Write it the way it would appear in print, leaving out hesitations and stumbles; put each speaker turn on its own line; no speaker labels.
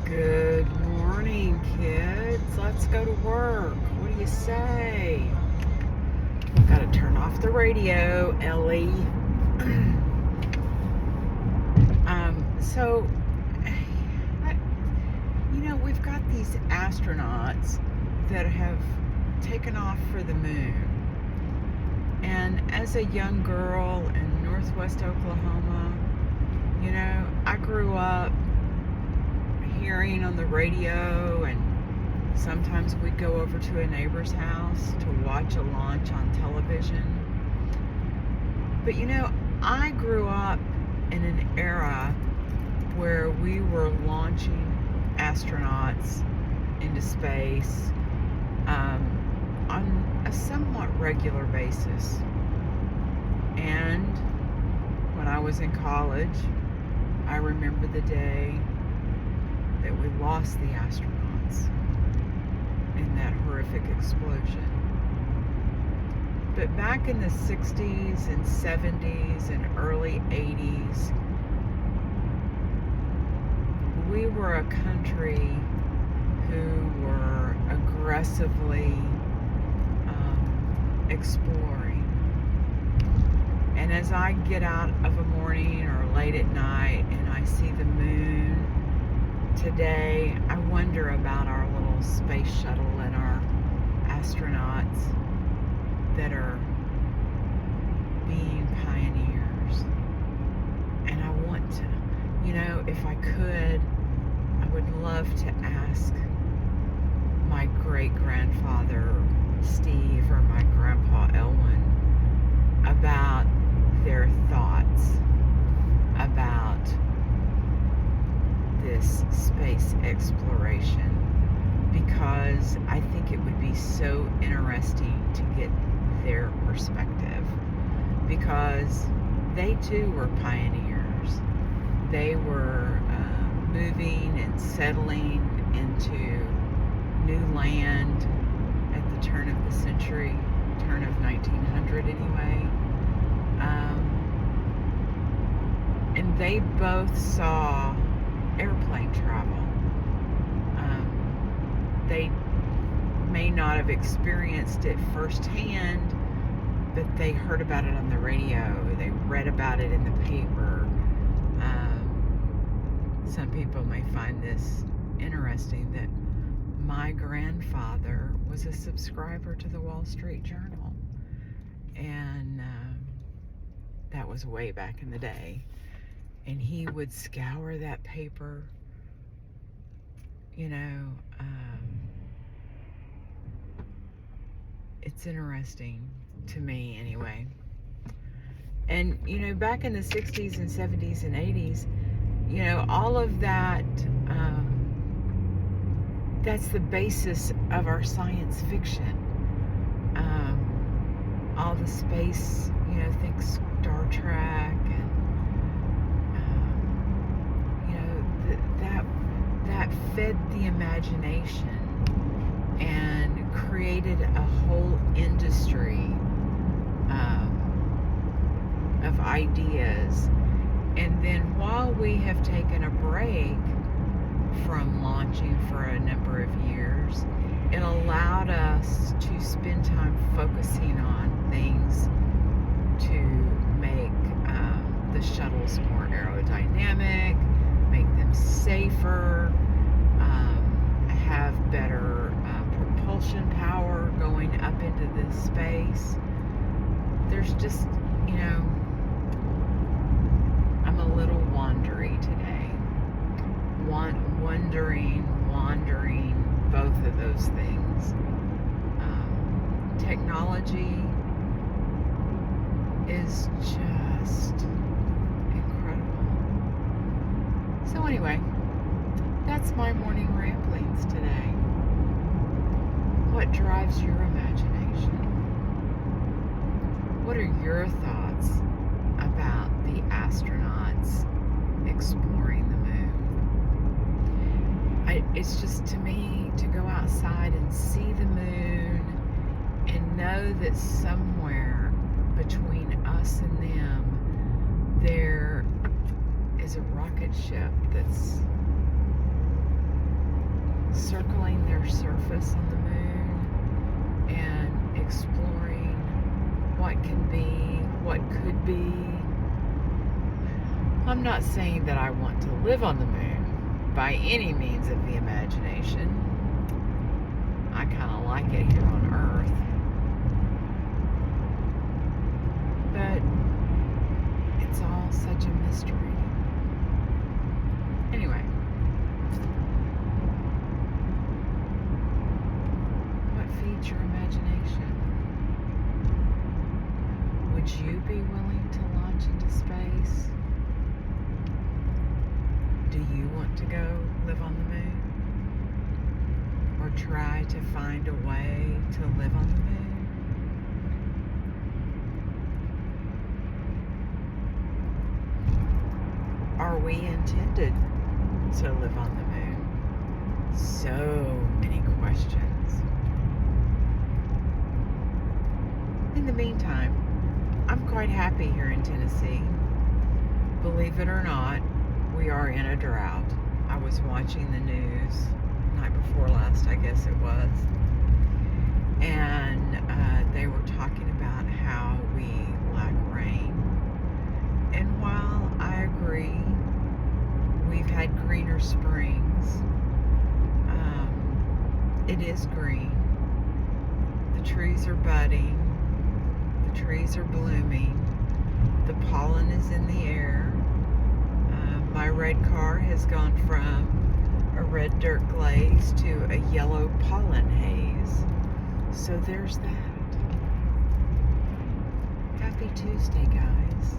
Good morning, kids. Let's go to work. What do you say? Gotta turn off the radio, Ellie. So, we've got these astronauts that have taken off for the moon. And as a young girl in northwest Oklahoma, I grew up hearing on the radio, and sometimes we'd go over to a neighbor's house to watch a launch on television. But I grew up in an era where we were launching astronauts into space on a somewhat regular basis. And when I was in college, I remember the day that we lost the astronauts in that horrific explosion. But back in the 60s and 70s and early 80s, we were a country who were aggressively exploring. And as I get out of a morning or late at night and I see the moon today, I wonder about our little space shuttle and our astronauts that are being pioneers. And I want to, if I could, I would love to ask my great-grandfather Steve or my grandpa Elwin about their thoughts about this space exploration, because I think it would be so interesting to get their perspective, because they too were pioneers. They were moving and settling into new land at the turn of the century, turn of 1900 anyway. And they both saw airplane travel. They may not have experienced it firsthand, but they heard about it on the radio. They read about it in the paper. Some people may find this interesting that my grandfather was a subscriber to the Wall Street Journal. And that was way back in the day. And he would scour that paper, it's interesting to me anyway. And, back in the 60s and 70s and 80s, all of that, that's the basis of our science fiction. All the space, think Star Trek, and that fed the imagination and created a whole industry of ideas. And then while we have taken a break from launching for a number of years, it allowed us to spend time focusing on things to make the shuttles more aerodynamic, make them safer, have better propulsion power going up into this space. There's just, I'm a little wandery today. Wandering, both of those things. Technology is just incredible. So anyway, that's my morning ramblings today. What drives your imagination? What are your thoughts about the astronauts exploring the moon? It's just, to me, to go outside and see the moon and know that somewhere between us and them there is a rocket ship that's surface on the moon and exploring what can be, what could be. I'm not saying that I want to live on the moon by any means of the imagination. I kind of like it here on Earth. But it's all such a mystery. Anyway, what feeds your imagination? Would you be willing to launch into space? Do you want to go live on the moon? Or try to find a way to live on the moon? Are we intended to live on the moon? So many questions. In the meantime, I'm quite happy here in Tennessee. Believe it or not, we are in a drought. I was watching the news night before last, I guess it was, and they were talking about how we lack rain. And while I agree, we've had greener springs. It is green. The trees are budding. The trees are blooming. The pollen is in the air. My red car has gone from a red dirt glaze to a yellow pollen haze. So there's that. Happy Tuesday, guys.